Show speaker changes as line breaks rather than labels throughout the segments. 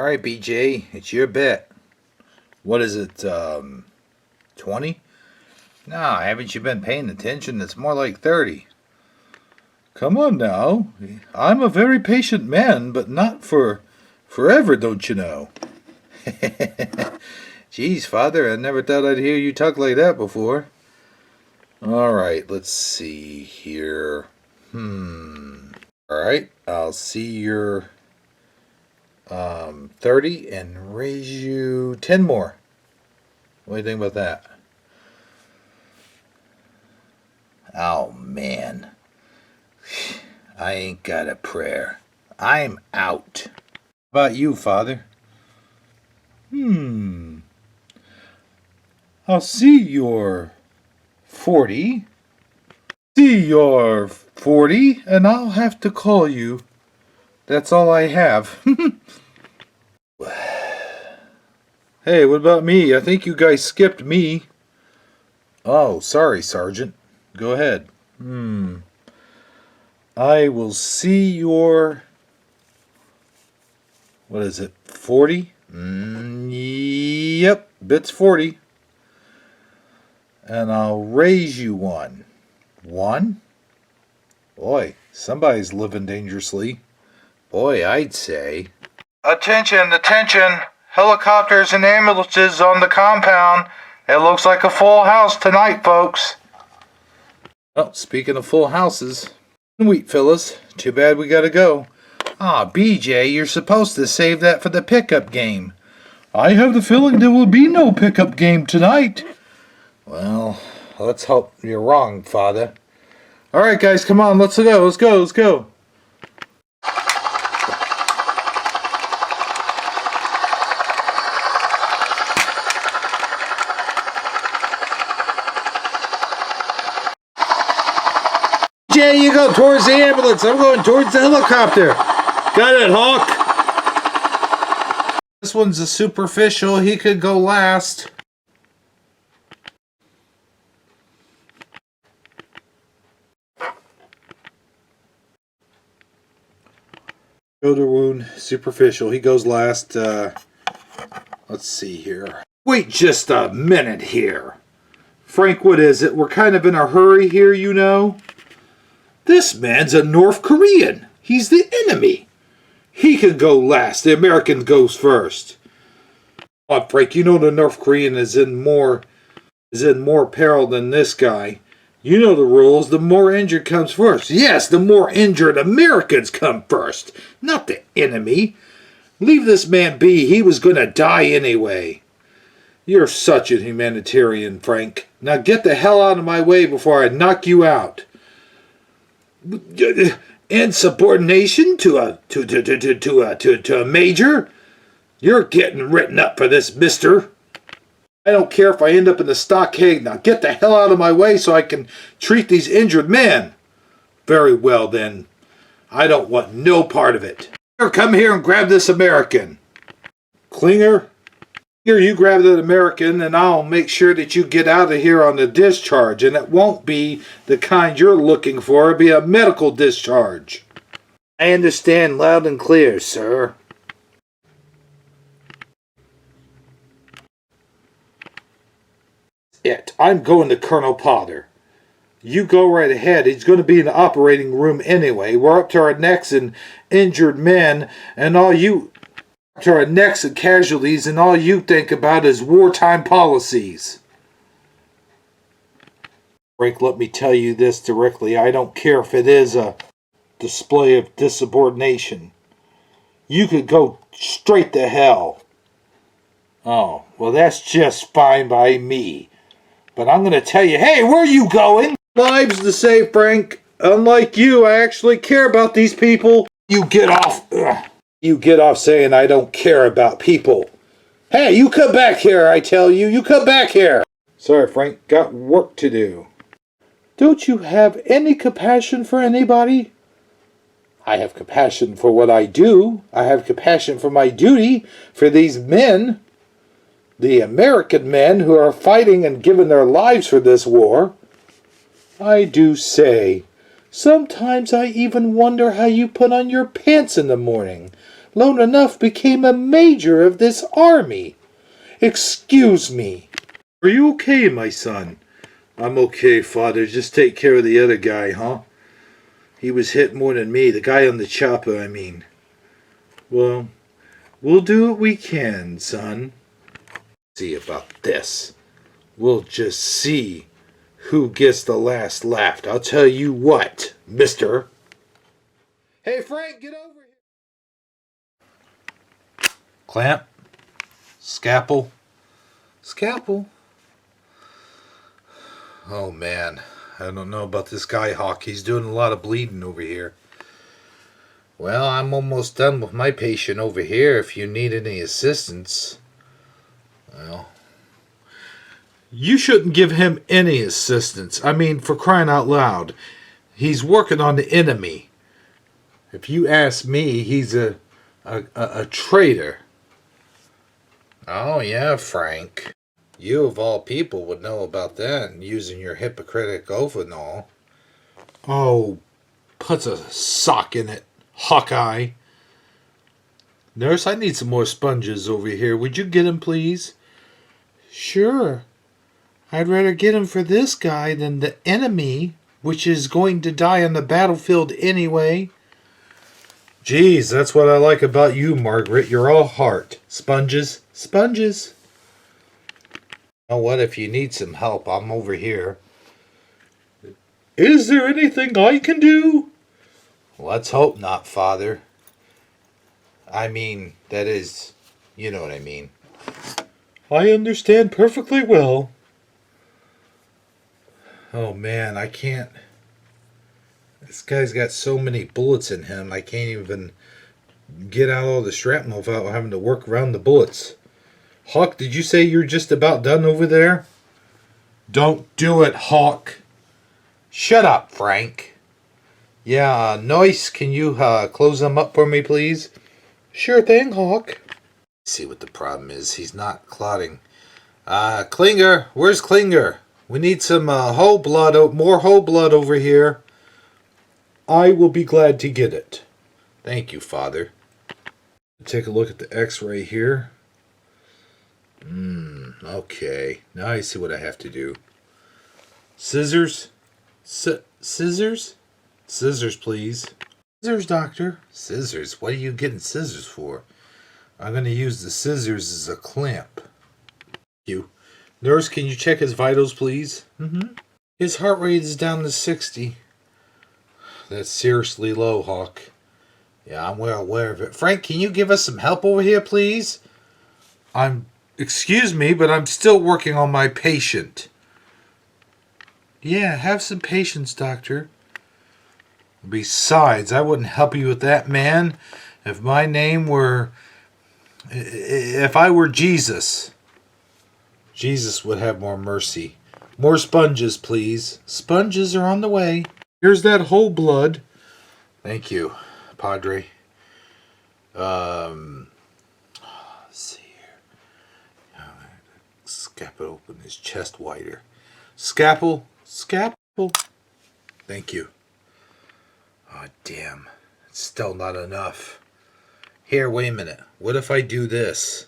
Alright, BJ, it's your bet. What is it, 20? No, haven't you been paying attention? It's more like 30. Come on now. I'm a very patient man, but not for forever, don't you know? Geez, Father, I never thought I'd hear you talk like that before. Alright, let's see here. Alright, I'll see your 30 and raise you 10 more. What do you think about that? Oh, man. I ain't got a prayer. I'm out. How about you, Father? I'll see your 40. See your 40, and I'll have to call you. That's all I have. Hey, what about me? I think you guys skipped me. Oh, sorry, Sergeant. Go ahead. I will see your... What is it? 40? Yep, bit's 40. And I'll raise you one. One? Boy, somebody's living dangerously. Boy, I'd say. Attention, attention. Helicopters and ambulances on the compound. It looks like a full house tonight, folks. Oh, speaking of full houses. Sweet, Phyllis. Too bad we gotta go. BJ, you're supposed to save that for the pickup game. I have the feeling there will be no pickup game tonight. Well, let's hope you're wrong, Father. Alright, guys, come on, let's go, let's go, let's go. Jay, you go towards the ambulance. I'm going towards the helicopter. Got it, Hawk. This one's a superficial. He could go last. Shoulder wound, superficial. He goes last. Let's see here. Wait just a minute here. Frank, what is it? We're kind of in a hurry here, you know. This man's a North Korean. He's the enemy. He can go last. The American goes first. Oh, Frank, you know the North Korean is in more peril than this guy. You know the rules. The more injured comes first. Yes, the more injured Americans come first. Not the enemy. Leave this man be. He was going to die anyway. You're such a humanitarian, Frank. Now get the hell out of my way before I knock you out. Insubordination to a major? You're getting written up for this, mister. I don't care if I end up in the stockade. Now get the hell out of my way so I can treat these injured men. Very well, then. I don't want no part of it. Here, come here and grab this American. Klinger? Here, you grab that American, and I'll make sure that you get out of here on the discharge. And it won't be the kind you're looking for. It'll be a medical discharge. I understand loud and clear, sir. I'm going to Colonel Potter. You go right ahead. He's going to be in the operating room anyway. We're up to our necks in injured men, and all you... to our necks and casualties, and all you think about is wartime policies. Frank, let me tell you this directly. I don't care if it is a display of insubordination. You could go straight to hell. Oh, well, that's just fine by me. But I'm going to tell you, hey, where are you going? Lives to save, Frank. Unlike you, I actually care about these people. You get off. You get off saying I don't care about people. Hey, you come back here, I tell you. You come back here. Sorry, Frank. Got work to do. Don't you have any compassion for anybody? I have compassion for what I do. I have compassion for my duty for these men. The American men who are fighting and giving their lives for this war. I do say, sometimes I even wonder how you put on your pants in the morning. Lone Enough became a major of this army. Excuse me. Are you okay, my son? I'm okay, Father. Just take care of the other guy, huh? He was hit more than me. The guy on the chopper, I mean. Well, we'll do what we can, son. See about this. We'll just see who gets the last laugh. I'll tell you what, mister. Hey, Frank, get over here. Clamp. Scalpel. Scalpel. Oh, man. I don't know about this guy, Hawk. He's doing a lot of bleeding over here. Well, I'm almost done with my patient over here if you need any assistance. Well, you shouldn't give him any assistance. I mean, for crying out loud. He's working on the enemy. If you ask me, he's a traitor. Oh, yeah, Frank. You, of all people, would know about that, using your Hippocratic oath and all. Oh, puts a sock in it, Hawkeye. Nurse, I need some more sponges over here. Would you get 'em, please? Sure. I'd rather get 'em for this guy than the enemy, which is going to die on the battlefield anyway. Geez, that's what I like about you, Margaret. You're all heart. Sponges, sponges. You know what? If you need some help, I'm over here. Is there anything I can do? Let's hope not, Father. I mean, that is, you know what I mean. I understand perfectly well. Oh, man, I can't. This guy's got so many bullets in him, I can't even get out all the shrapnel without having to work around the bullets. Hawk, did you say you're just about done over there? Don't do it, Hawk. Shut up, Frank. Yeah, Noise, can you close them up for me, please? Sure thing, Hawk. See what the problem is. He's not clotting. Klinger, where's Klinger? We need some whole blood, more whole blood over here. I will be glad to get it. Thank you, Father. Take a look at the x-ray here. Okay. Now I see what I have to do. Scissors? Scissors? Scissors, please. Scissors, doctor. Scissors? What are you getting scissors for? I'm going to use the scissors as a clamp. Thank you. Nurse, can you check his vitals, please? His heart rate is down to 60. That's seriously low, Hawk. Yeah, I'm well aware of it. Frank, can you give us some help over here, please? Excuse me, but I'm still working on my patient. Yeah, have some patience, doctor. Besides, I wouldn't help you with that, man. If my name were... If I were Jesus. Jesus would have more mercy. More sponges, please. Sponges are on the way. Here's that whole blood. Thank you, Padre. Let's see here. Scalpel open his chest wider. Scalpel. Scalpel. Thank you. Oh, damn. It's still not enough. Here, wait a minute. What if I do this?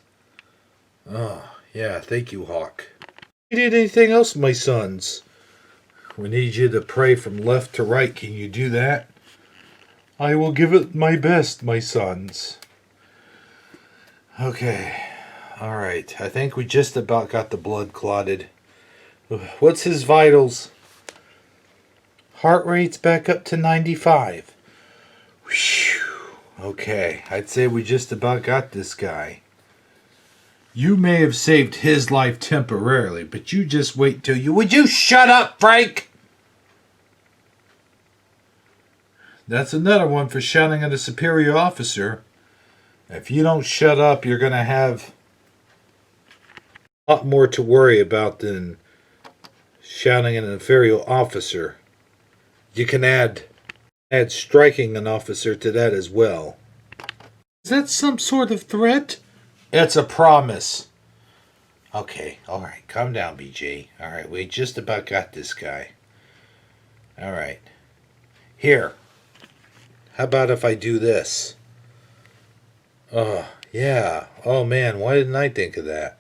Oh, yeah. Thank you, Hawk. You need anything else, my sons? We need you to pray from left to right. Can you do that? I will give it my best, my sons. Okay. All right. I think we just about got the blood clotted. What's his vitals? Heart rate's back up to 95. Whew. Okay. I'd say we just about got this guy. You may have saved his life temporarily, but you just wait till you... Would you shut up, Frank? That's another one for shouting at a superior officer. If you don't shut up, you're going to have a lot more to worry about than shouting at an inferior officer. You can add striking an officer to that as well. Is that some sort of threat? It's a promise. Okay, alright, calm down, BJ. Alright, we just about got this guy. Alright. Here. How about if I do this? Yeah. Oh man, why didn't I think of that?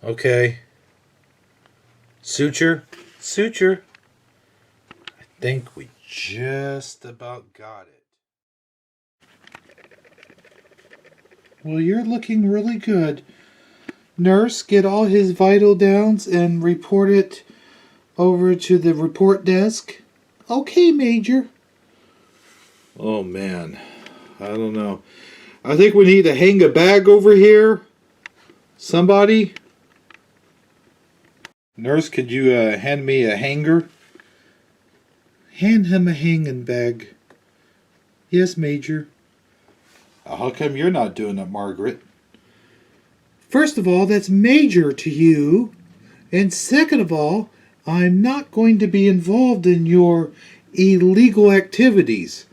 Okay. Suture? Suture. I think we just about got it. Well, you're looking really good. Nurse, get all his vital downs and report it over to the report desk. Okay, Major. Oh man, I don't know. I think we need to hang a bag over here. Somebody? Nurse, could you hand me a hanger? Hand him a hanging bag. Yes, Major. How come you're not doing it, Margaret? First of all, that's major to you. And second of all, I'm not going to be involved in your illegal activities.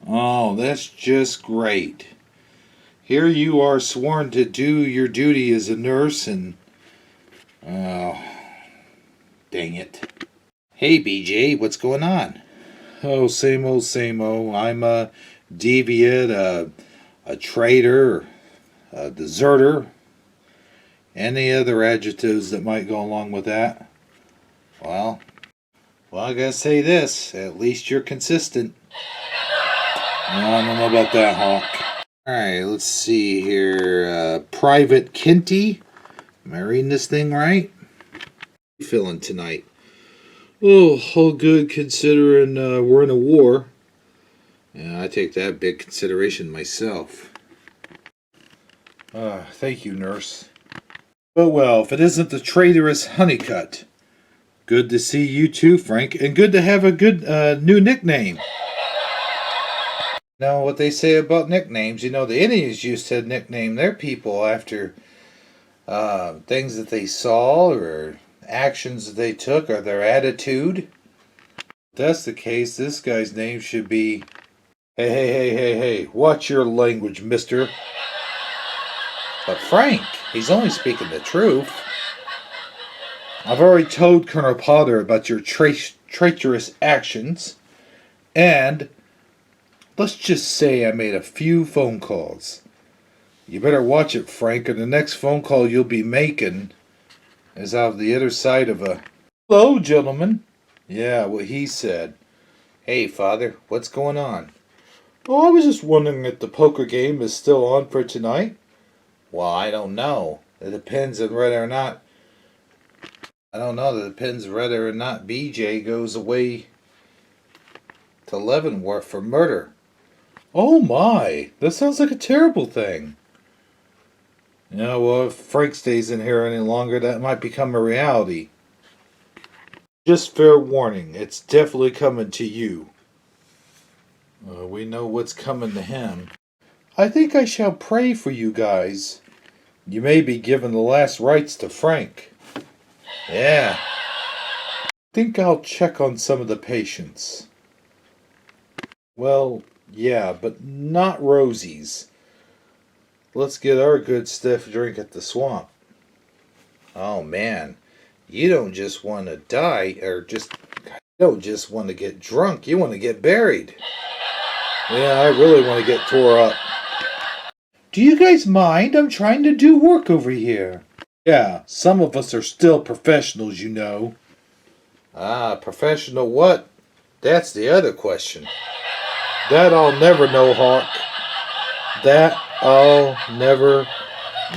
Oh, that's just great. Here you are sworn to do your duty as a nurse and... Oh, dang it. Hey, BJ, what's going on? Oh, same old, same old. I'm a deviant, a traitor, a deserter, any other adjectives that might go along with that. Well, I gotta say this. At least you're consistent. No, I don't know about that, Hawk. Alright, let's see here. Private Kinty. Am I reading this thing right? How you feeling tonight? Oh, all good considering we're in a war. Yeah, I take that big consideration myself. Thank you, nurse. Oh well, if it isn't the traitorous Honeycutt. Good to see you too, Frank, and good to have a good new nickname. Now, what they say about nicknames, you know, the Indians used to nickname their people after things that they saw or actions that they took or their attitude. If that's the case, this guy's name should be... Hey, watch your language, mister. But Frank, he's only speaking the truth. I've already told Colonel Potter about your treacherous actions, and let's just say I made a few phone calls. You better watch it, Frank, or the next phone call you'll be making is out of the other side of a... Hello, gentlemen. Yeah, what he said. Hey, Father, what's going on? Oh, I was just wondering if the poker game is still on for tonight. Well, I don't know. It depends on whether or not... I don't know. It depends whether or not BJ goes away to Leavenworth for murder. Oh my! That sounds like a terrible thing. Yeah, well, if Frank stays in here any longer, that might become a reality. Just fair warning, it's definitely coming to you. We know what's coming to him. I think I shall pray for you guys. You may be giving the last rites to Frank. Yeah. I think I'll check on some of the patients. Well, yeah, but not Rosie's. Let's get our good stiff drink at the swamp. Oh man, you don't just want to die, you don't just want to get drunk, you want to get buried. Yeah, I really want to get tore up. Do you guys mind? I'm trying to do work over here. Yeah, some of us are still professionals, you know. Ah, professional what? That's the other question. That I'll never know, Hawk. That I'll never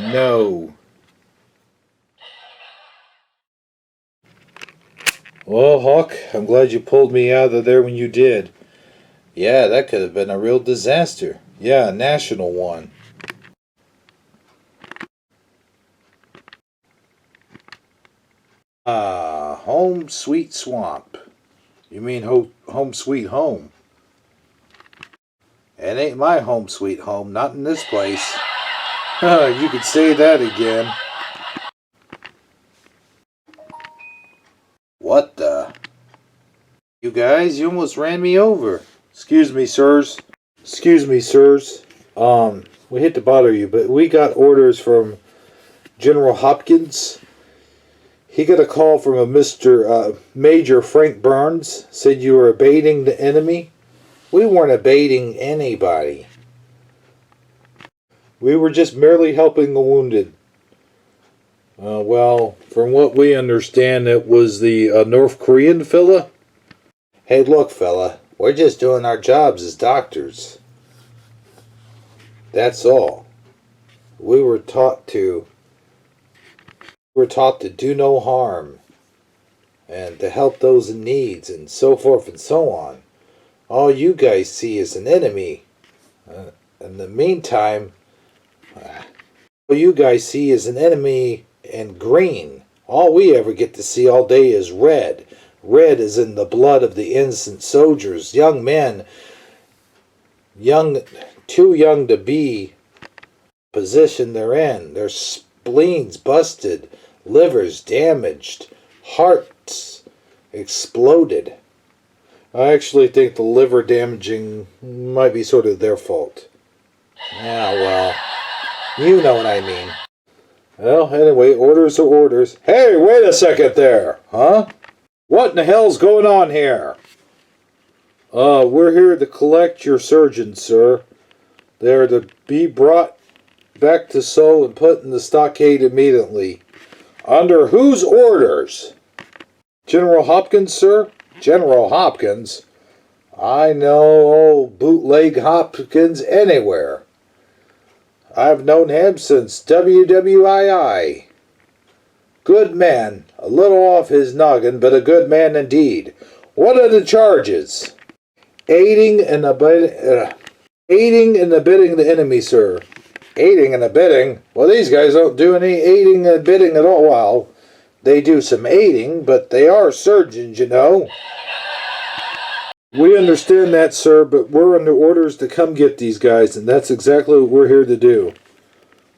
know. Well, Hawk, I'm glad you pulled me out of there when you did. Yeah, that could have been a real disaster. Yeah, a national one. Home sweet swamp. You mean home sweet home? It ain't my home sweet home, not in this place. You could say that again. What the? You guys, you almost ran me over. Excuse me, sirs. Excuse me, sirs. We hate to bother you, but we got orders from General Hopkins. He got a call from a Mr. Major Frank Burns. Said you were abating the enemy. We weren't abating anybody. We were just merely helping the wounded. Well, from what we understand, it was the North Korean fella. Hey, look, fella, we're just doing our jobs as doctors. That's all. We were taught to do no harm and to help those in needs and so forth and so on. All you guys see is an enemy. In the meantime, all you guys see is an enemy and green. All we ever get to see all day is red. Red is in the blood of the innocent soldiers, young men, too young to be position they're in. Their spleens busted, livers damaged, hearts exploded. I actually think the liver damaging might be sort of their fault. Yeah, well, you know what I mean. Well, anyway, orders are orders. Hey, wait a second there, huh? What in the hell's going on here? We're here to collect your surgeons, sir. They're to be brought back to Seoul and put in the stockade immediately. Under whose orders? General Hopkins, sir? General Hopkins? I know old bootleg Hopkins anywhere. I've known him since WWII. Good man, a little off his noggin, but a good man indeed. What are the charges? Aiding and abetting the enemy, sir. Aiding and abetting? Well, these guys don't do any aiding and abetting at all. Well, they do some aiding, but they are surgeons, you know. We understand that, sir, but we're under orders to come get these guys, and that's exactly what we're here to do.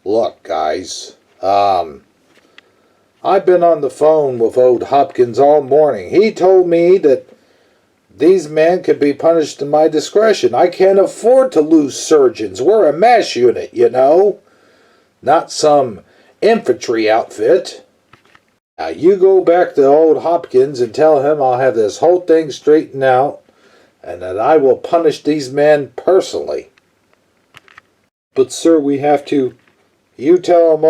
Look, guys, I've been on the phone with old Hopkins all morning. He told me that these men could be punished in my discretion. I can't afford to lose surgeons. We're a MASH unit, you know. Not some infantry outfit. Now, you go back to old Hopkins and tell him I'll have this whole thing straightened out and that I will punish these men personally. But, sir, we have to... You tell him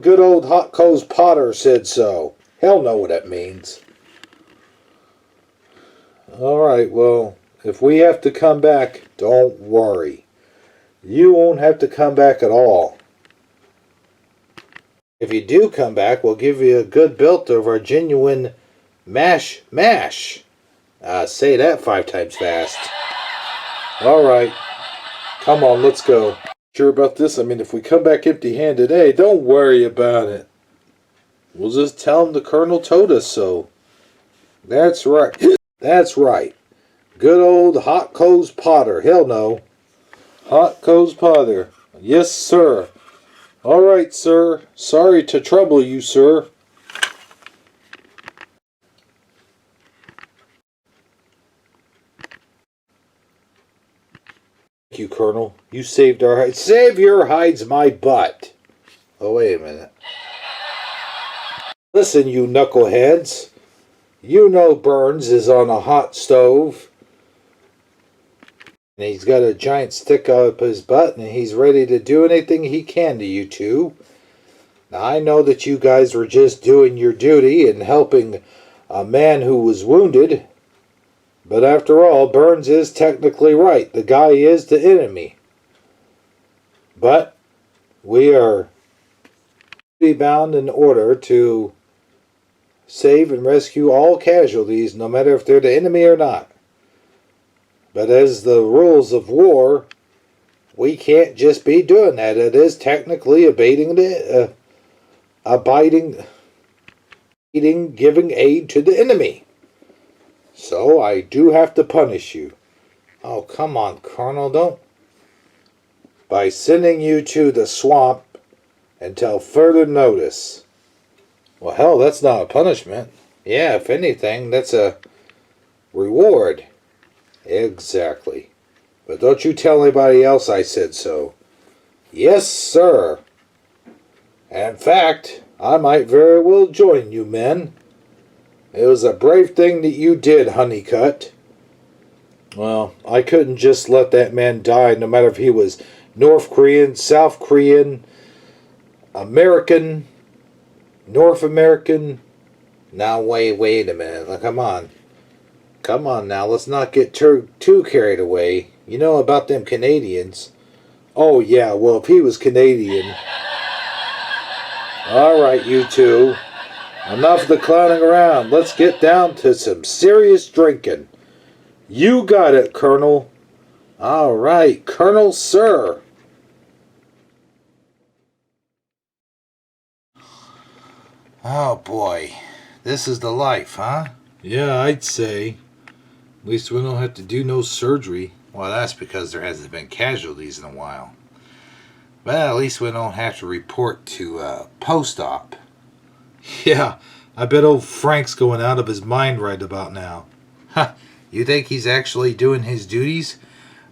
good old Hot Coals Potter said so. He'll know what that means. Alright, well, if we have to come back, don't worry. You won't have to come back at all. If you do come back, we'll give you a good belt of our genuine mash. Say that 5 times fast. Alright, come on, let's go. Sure about this? I mean, if we come back empty-handed, hey, don't worry about it. We'll just tell him the Colonel told us so. That's right. That's right. Good old Hot Coals Potter. He'll know. Hot Coals Potter. Yes, sir. All right, sir. Sorry to trouble you, sir. Thank you, Colonel. You saved our hides. Save your hides, my butt. Oh, wait a minute. Listen, you knuckleheads. You know Burns is on a hot stove. And he's got a giant stick up his butt and he's ready to do anything he can to you two. Now, I know that you guys were just doing your duty and helping a man who was wounded. But after all, Burns is technically right. The guy is the enemy. But we are bound in order to save and rescue all casualties, no matter if they're the enemy or not. But as the rules of war, we can't just be doing that. It is technically giving aid to the enemy. So I do have to punish you. Oh, come on, Colonel, don't. By sending you to the swamp until further notice. Well, hell, that's not a punishment. Yeah, if anything, that's a reward. Exactly. But don't you tell anybody else I said so. Yes, sir. In fact, I might very well join you men. It was a brave thing that you did, Honeycutt. Well, I couldn't just let that man die, no matter if he was North Korean, South Korean, American, North American. Now wait a minute. Now, come on. Come on now, let's not get too carried away. You know about them Canadians. Oh yeah, well if he was Canadian. Alright, you two. Enough of the clowning around. Let's get down to some serious drinking. You got it, Colonel. Alright, Colonel Sir. Oh boy. This is the life, huh? Yeah, I'd say. At least we don't have to do no surgery. Well, that's because there hasn't been casualties in a while. Well, at least we don't have to report to post-op. Yeah, I bet old Frank's going out of his mind right about now. Huh, you think he's actually doing his duties?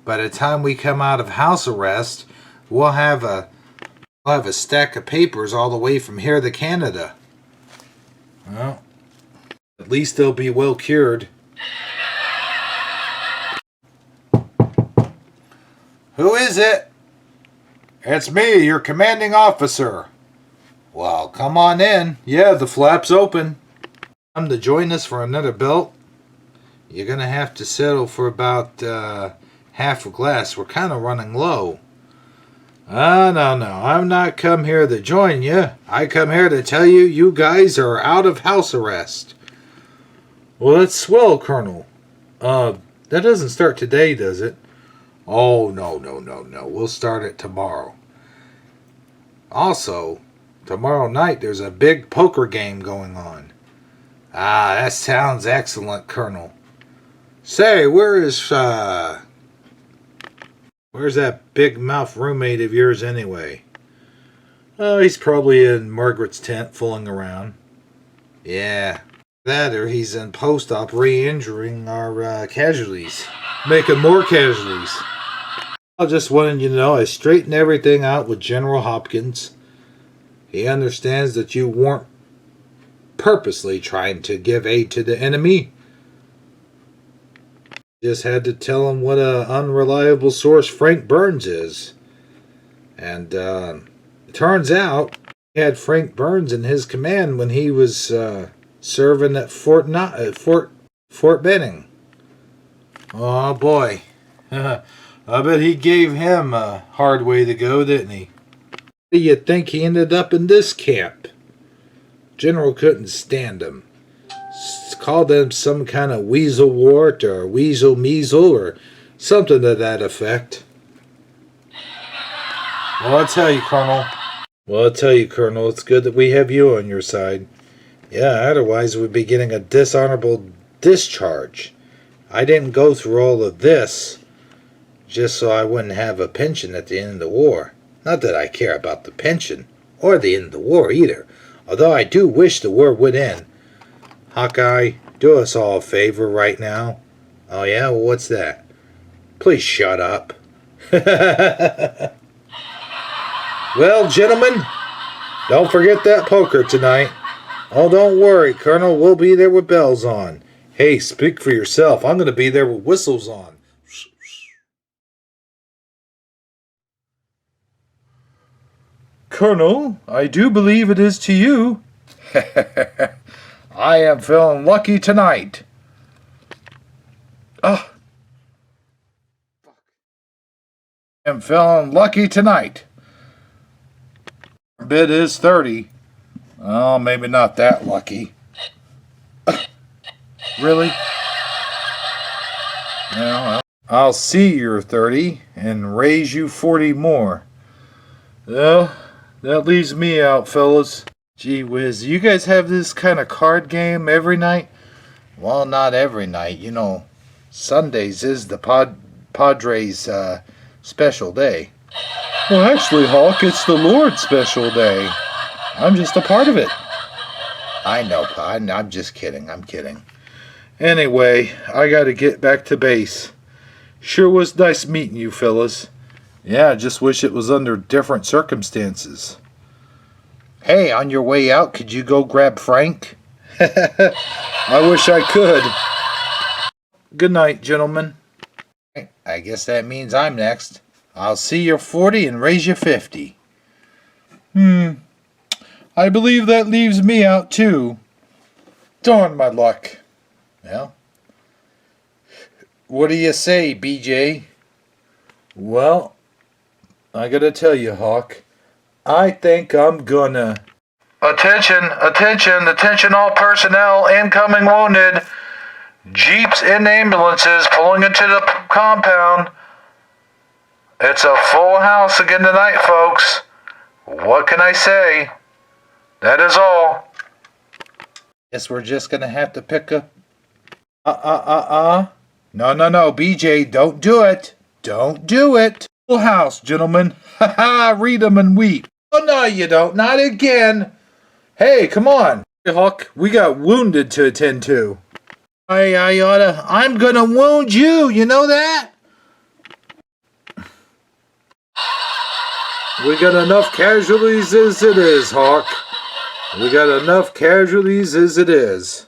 By the time we come out of house arrest, we'll have a stack of papers all the way from here to Canada. Well, at least they'll be well cured. Who is it? It's me, your commanding officer. Well, come on in. Yeah, the flap's open. Come to join us for another belt? You're going to have to settle for about half a glass. We're kind of running low. No. I'm not come here to join you. I come here to tell you you guys are out of house arrest. Well, that's swell, Colonel. That doesn't start today, does it? Oh, no. We'll start it tomorrow. Also, tomorrow night there's a big poker game going on. Ah, that sounds excellent, Colonel. Say, where's that big mouth roommate of yours anyway? Oh, he's probably in Margaret's tent fooling around. Yeah, that or he's in post-op re-injuring our casualties. Making more casualties. I just wanted you to know I straightened everything out with General Hopkins. He understands that you weren't purposely trying to give aid to the enemy. Just had to tell him what an unreliable source Frank Burns is. And it turns out he had Frank Burns in his command when he was serving at Fort Benning. Oh boy. I bet he gave him a hard way to go, didn't he? How do you think he ended up in this camp? General couldn't stand him. Called him some kind of weasel wart or weasel measle or something to that effect. Well, I'll tell you, Colonel, it's good that we have you on your side. Yeah, otherwise we'd be getting a dishonorable discharge. I didn't go through all of this just so I wouldn't have a pension at the end of the war. Not that I care about the pension, or the end of the war either, although I do wish the war would end. Hawkeye, do us all a favor right now. Oh yeah? Well, what's that? Please shut up. Well, gentlemen, don't forget that poker tonight. Oh, don't worry, Colonel, we'll be there with bells on. Hey, speak for yourself. I'm going to be there with whistles on. Colonel, I do believe it is to you. I am feeling lucky tonight. I am feeling lucky tonight. Bid is 30. Oh, maybe not that lucky. Really? Well, I'll see your 30 and raise you 40 more. Well, that leaves me out, fellas. Gee whiz, you guys have this kind of card game every night? Well, not every night. You know, Sundays is the Padres' special day. Well, actually, Hawk, it's the Lord's special day. I'm just a part of it. I know, I'm just kidding. I'm kidding. Anyway, I gotta get back to base. Sure was nice meeting you, fellas. Yeah, I just wish it was under different circumstances. Hey, on your way out, could you go grab Frank? I wish I could. Good night, gentlemen. I guess that means I'm next. I'll see you're 40 and raise you 50. I believe that leaves me out too. Darn my luck. Well, what do you say, BJ? Well, I gotta tell you, Hawk, I think I'm gonna... Attention, attention, attention all personnel, incoming wounded. Jeeps and ambulances pulling into the compound. It's a full house again tonight, folks. What can I say? That is all. Guess we're just gonna have to pick up... No, BJ, don't do it. Don't do it. Full house, gentlemen. Ha ha, read 'em and weep. Oh, no, you don't. Not again. Hey, come on. Hey, Hawk, we got wounded to attend to. I'm gonna wound you, you know that? We got enough casualties as it is, Hawk. We got enough casualties as it is.